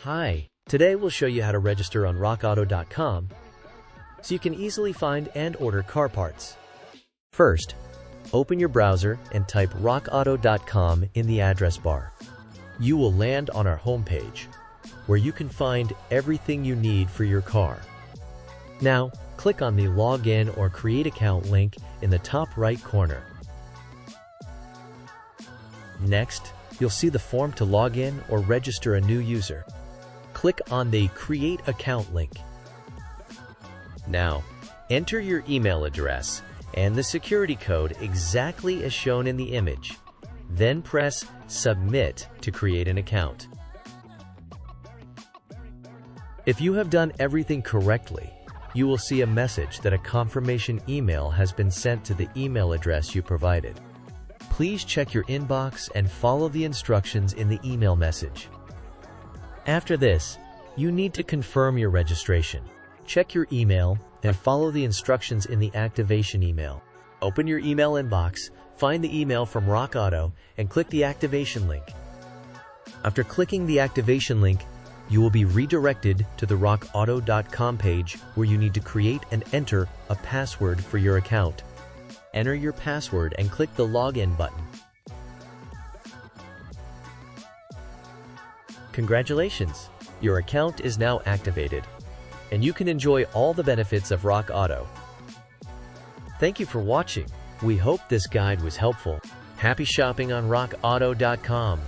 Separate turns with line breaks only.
Hi, today we'll show you how to register on RockAuto.com so you can easily find and order car parts. First, open your browser and type RockAuto.com in the address bar. You will land on our homepage, where you can find everything you need for your car. Now, click on the Login or Create Account link in the top right corner. Next, you'll see the form to log in or register a new user. Click on the Create Account link. Now, enter your email address and the security code exactly as shown in the image. Then press Submit to create an account. If you have done everything correctly, you will see a message that a confirmation email has been sent to the email address you provided. Please check your inbox and follow the instructions in the email message. After this, you need to confirm your registration. Check your email and follow the instructions in the activation email. Open your email inbox, find the email from RockAuto, and click the activation link. After clicking the activation link, you will be redirected to the RockAuto.com page where you need to create and enter a password for your account. Enter your password and click the Login button. Congratulations! Your account is now activated, and you can enjoy all the benefits of RockAuto. Thank you for watching. We hope this guide was helpful. Happy shopping on RockAuto.com.